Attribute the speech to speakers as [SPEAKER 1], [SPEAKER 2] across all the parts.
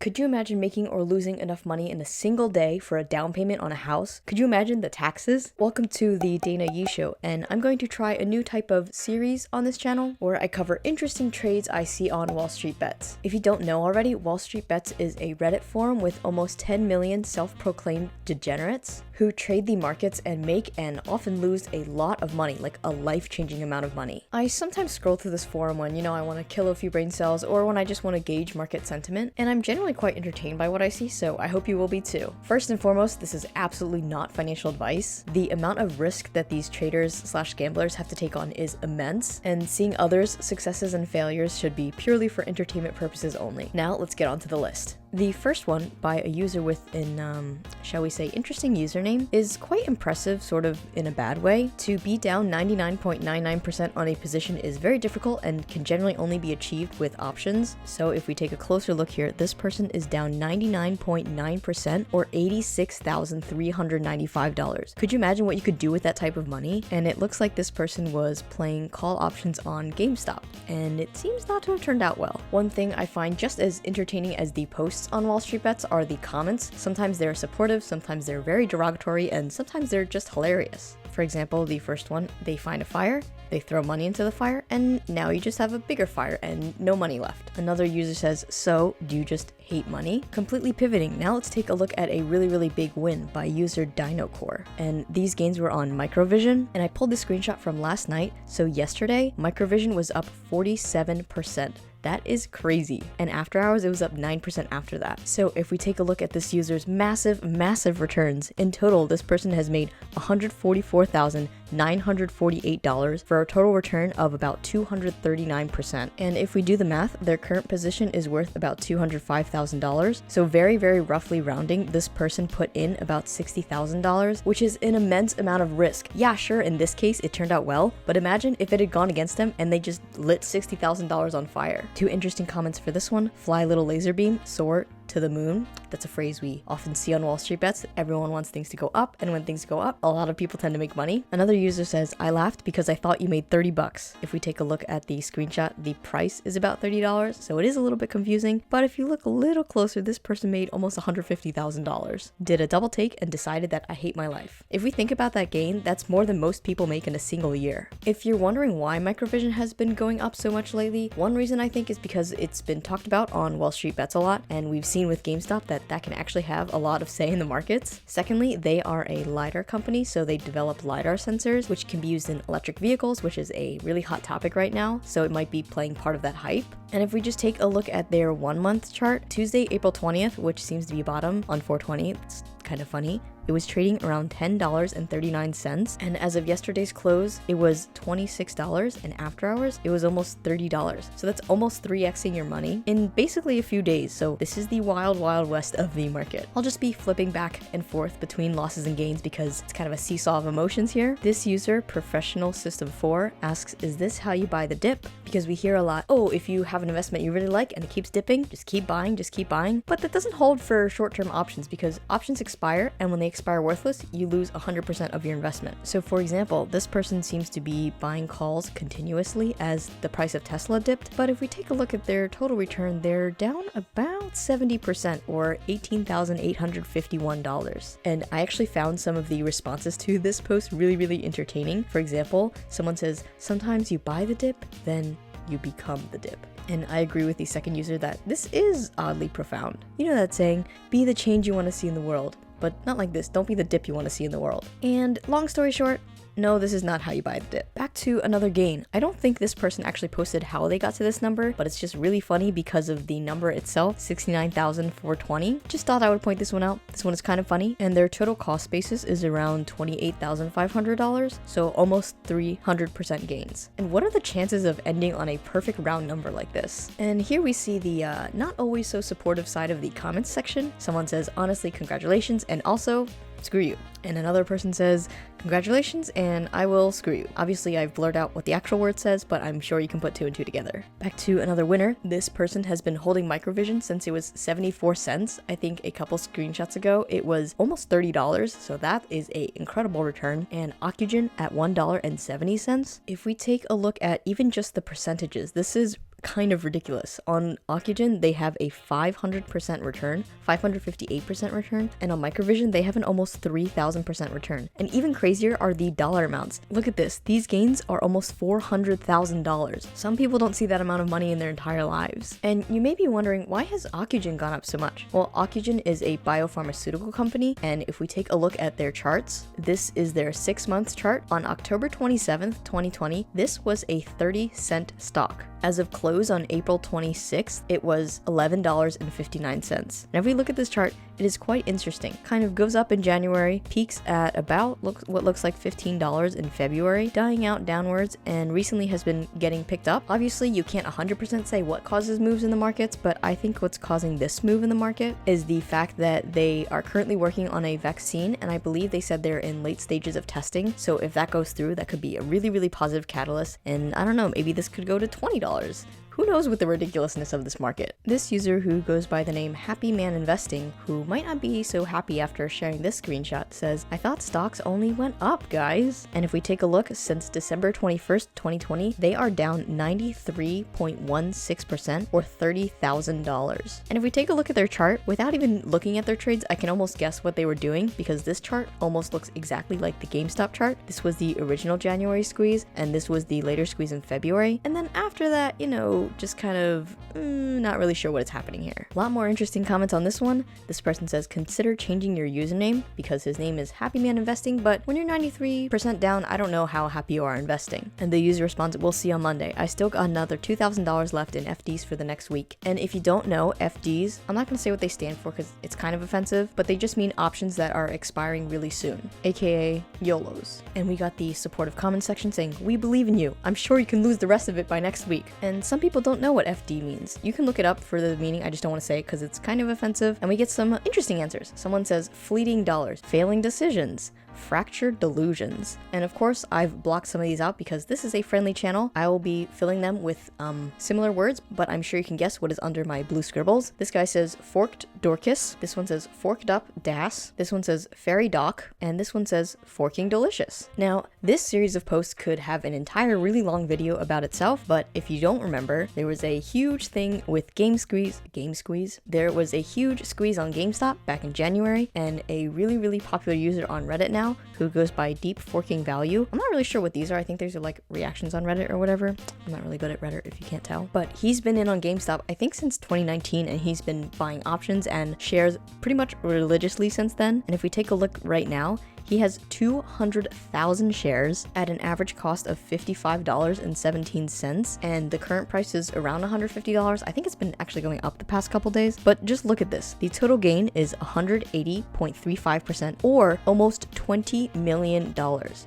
[SPEAKER 1] Could you imagine making or losing enough money in a single day for a down payment on a house? Could you imagine the taxes? Welcome to the Dana Yee Show, and I'm going to try a new type of series on this channel where I cover interesting trades I see on WallStreetBets. If you don't know already, WallStreetBets is a Reddit forum with almost 10 million self-proclaimed degenerates who trade the markets and make and often lose a lot of money, like a life-changing amount of money. I sometimes scroll through this forum when, I want to kill a few brain cells or when I just want to gauge market sentiment, and I'm generally quite entertained by what I see, so I hope you will be too. First and foremost, this is absolutely not financial advice. The amount of risk that these traders/gamblers have to take on is immense, and seeing others' successes and failures should be purely for entertainment purposes only. Now, let's get onto the list. The first one, by a user with an, shall we say, interesting username, is quite impressive, sort of in a bad way. To be down 99.99% on a position is very difficult and can generally only be achieved with options. So if we take a closer look here, this person is down 99.9% or $86,395. Could you imagine what you could do with that type of money? And it looks like this person was playing call options on GameStop, and it seems not to have turned out well. One thing I find just as entertaining as the posts on WallStreetBets are the comments. Sometimes they're supportive, sometimes they're very derogatory, and sometimes they're just hilarious. For example, the first one, they find a fire, they throw money into the fire, and now you just have a bigger fire and no money left. Another user says, so do you just hate money? Completely pivoting, now let's take a look at a really big win by user DinoCore. And these gains were on MicroVision, and I pulled the screenshot from last night. So yesterday, MicroVision was up 47%. That is crazy. And after hours, it was up 9% after that. So if we take a look at this user's massive returns, in total, this person has made $144,948 for a total return of about 239%. And if we do the math, their current position is worth about $205,000. So very roughly rounding, this person put in about $60,000, which is an immense amount of risk. Yeah, sure, in this case, it turned out well, but imagine if it had gone against them and they just lit $60,000 on fire. Two interesting comments for this one. Fly little laser beam, soar to the moon. That's a phrase we often see on WallStreetBets. Everyone wants things to go up, and when things go up, a lot of people tend to make money. Another user says, I laughed because I thought you made 30 bucks. If we take a look at the screenshot, the price is about $30, so it is a little bit confusing, but if you look a little closer, this person made almost $150,000. Did a double take and decided that I hate my life. If we think about that gain, that's more than most people make in a single year. If you're wondering why MicroVision has been going up so much lately, one reason I think is because it's been talked about on WallStreetBets a lot, and we've seen with GameStop that can actually have a lot of say in the markets. Secondly, they are a LiDAR company, so they develop LiDAR sensors, which can be used in electric vehicles, which is a really hot topic right now, so it might be playing part of that hype. And if we just take a look at their 1 month chart, Tuesday, April 20th, which seems to be bottom on 420, it's kind of funny. It was trading around $10.39, and as of yesterday's close, it was $26, and after hours, it was almost $30. So that's almost 3xing your money in basically a few days. So this is the wild west of the market. I'll just be flipping back and forth between losses and gains because it's kind of a seesaw of emotions here. This user, Professional System 4, asks, is this how you buy the dip? Because we hear a lot, oh, if you have an investment you really like and it keeps dipping, just keep buying. But that doesn't hold for short-term options because options expire, and when they expire worthless, you lose 100% of your investment. So for example, this person seems to be buying calls continuously as the price of Tesla dipped, but if we take a look at their total return, they're down about 70% or $18,851. And I actually found some of the responses to this post really entertaining. For example, someone says, sometimes you buy the dip, then you become the dip. And I agree with the second user that this is oddly profound. You know that saying, be the change you want to see in the world. But not like this, don't be the dip you want to see in the world. And long story short, no, this is not how you buy the dip. Back to another gain. I don't think this person actually posted how they got to this number, but it's just really funny because of the number itself, $69,420. Just thought I would point this one out. This one is kind of funny, and their total cost basis is around $28,500, so almost 300% gains. And what are the chances of ending on a perfect round number like this? And here we see the not always so supportive side of the comments section. Someone says, honestly, congratulations, and also, screw you. And another person says, congratulations, and I will screw you. Obviously, I've blurred out what the actual word says, but I'm sure you can put two and two together. Back to another winner. This person has been holding MicroVision since it was 74 cents. I think a couple screenshots ago, it was almost $30, so that is an incredible return. And Ocugen at $1.70. If we take a look at even just the percentages, this is kind of ridiculous. On Ocugen, they have a 500% return, 558% return, and on MicroVision, they have an almost 3,000% return. And even crazier are the dollar amounts. Look at this. These gains are almost $400,000. Some people don't see that amount of money in their entire lives. And you may be wondering, why has Ocugen gone up so much? Well, Ocugen is a biopharmaceutical company, and if we take a look at their charts, this is their 6-month chart. On October 27th, 2020, this was a 30-cent stock. As of close on April 26th, it was $11.59. And if we look at this chart, it is quite interesting. Kind of goes up in January, peaks at about what looks like $15 in February, dying out downwards, and recently has been getting picked up. Obviously, you can't 100% say what causes moves in the markets, but I think what's causing this move in the market is the fact that they are currently working on a vaccine, and I believe they said they're in late stages of testing. So if that goes through, that could be a really, really positive catalyst. And I don't know, maybe this could go to $20. Who knows with the ridiculousness of this market? This user, who goes by the name Happy Man Investing, who might not be so happy after sharing this screenshot, says, I thought stocks only went up, guys. And if we take a look, since December 21st, 2020, they are down 93.16% or $30,000. And if we take a look at their chart, without even looking at their trades, I can almost guess what they were doing, because this chart almost looks exactly like the GameStop chart. This was the original January squeeze, and this was the later squeeze in February. And then after that, you know, just kind of not really sure what is happening here. A lot more interesting comments on this one. This person says, consider changing your username, because his name is Happy Man Investing, but when you're 93% down, I don't know how happy you are investing. And the user responds, we'll see on Monday. I still got another $2,000 left in FDs for the next week. And if you don't know, FDs, I'm not going to say what they stand for because it's kind of offensive, but they just mean options that are expiring really soon, aka YOLOs. And we got the supportive comment section saying, we believe in you. I'm sure you can lose the rest of it by next week. And some people don't know what FD means. You can look it up for the meaning, I just don't want to say it because it's kind of offensive. And we get some interesting answers. Someone says, fleeting dollars, failing decisions, fractured delusions. And of course, I've blocked some of these out because this is a friendly channel. I will be filling them with similar words, but I'm sure you can guess what is under my blue scribbles. This guy says forked Dorcas. This one says forked up Das. This one says fairy doc. And this one says forking delicious. Now, this series of posts could have an entire really long video about itself, but if you don't remember, there was a huge thing with Game Squeeze. There was a huge squeeze on GameStop back in January, and a really, really popular user on Reddit now who goes by Deep Forking Value. I'm not really sure what these are. I think these are like reactions on Reddit or whatever. I'm not really good at Reddit if you can't tell. But he's been in on GameStop, I think since 2019, and he's been buying options and shares pretty much religiously since then. And if we take a look right now, he has 200,000 shares at an average cost of $55.17, and the current price is around $150. I think it's been actually going up the past couple days, but just look at this. The total gain is 180.35% or almost $20 million.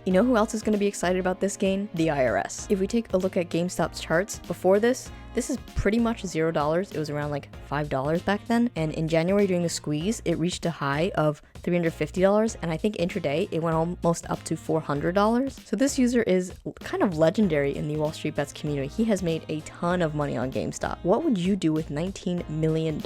[SPEAKER 1] You know who else is going to be excited about this gain? The IRS. If we take a look at GameStop's charts before this is pretty much $0. It was around like $5 back then. And in January during the squeeze, it reached a high of $350. And I think intraday, it went almost up to $400. So this user is kind of legendary in the WallStreetBets community. He has made a ton of money on GameStop. What would you do with $19 million?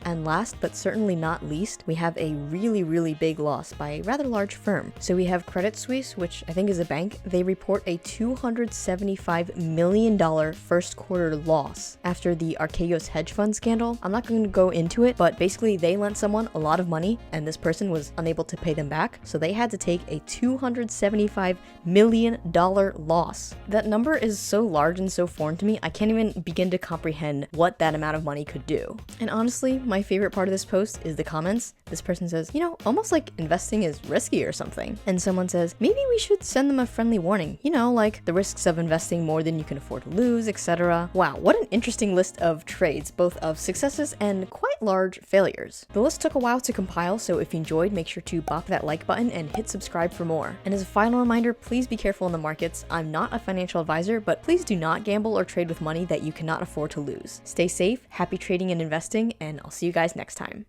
[SPEAKER 1] And last but certainly not least, we have a really, really big loss by a rather large firm. So we have Credit Suisse, which I think is a bank. They report a $275 million first quarter loss after the Archegos hedge fund scandal. I'm not going to go into it, but basically they lent someone a lot of money and this person was unable to pay them back, so they had to take a $275 million loss. That number is so large and so foreign to me, I can't even begin to comprehend what that amount of money could do. And honestly, my favorite part of this post is the comments. This person says, you know, almost like investing is risky or something. And someone says, maybe we should send them a friendly warning, you know, like the risks of investing more than you can afford to lose, etc. Wow, what an interesting list of trades, both of successes and quite large failures. The list took a while to compile, so if you enjoyed, make sure to bop that like button and hit subscribe for more. And as a final reminder, please be careful in the markets. I'm not a financial advisor, but please do not gamble or trade with money that you cannot afford to lose. Stay safe, happy trading and investing, and I'll see you guys next time.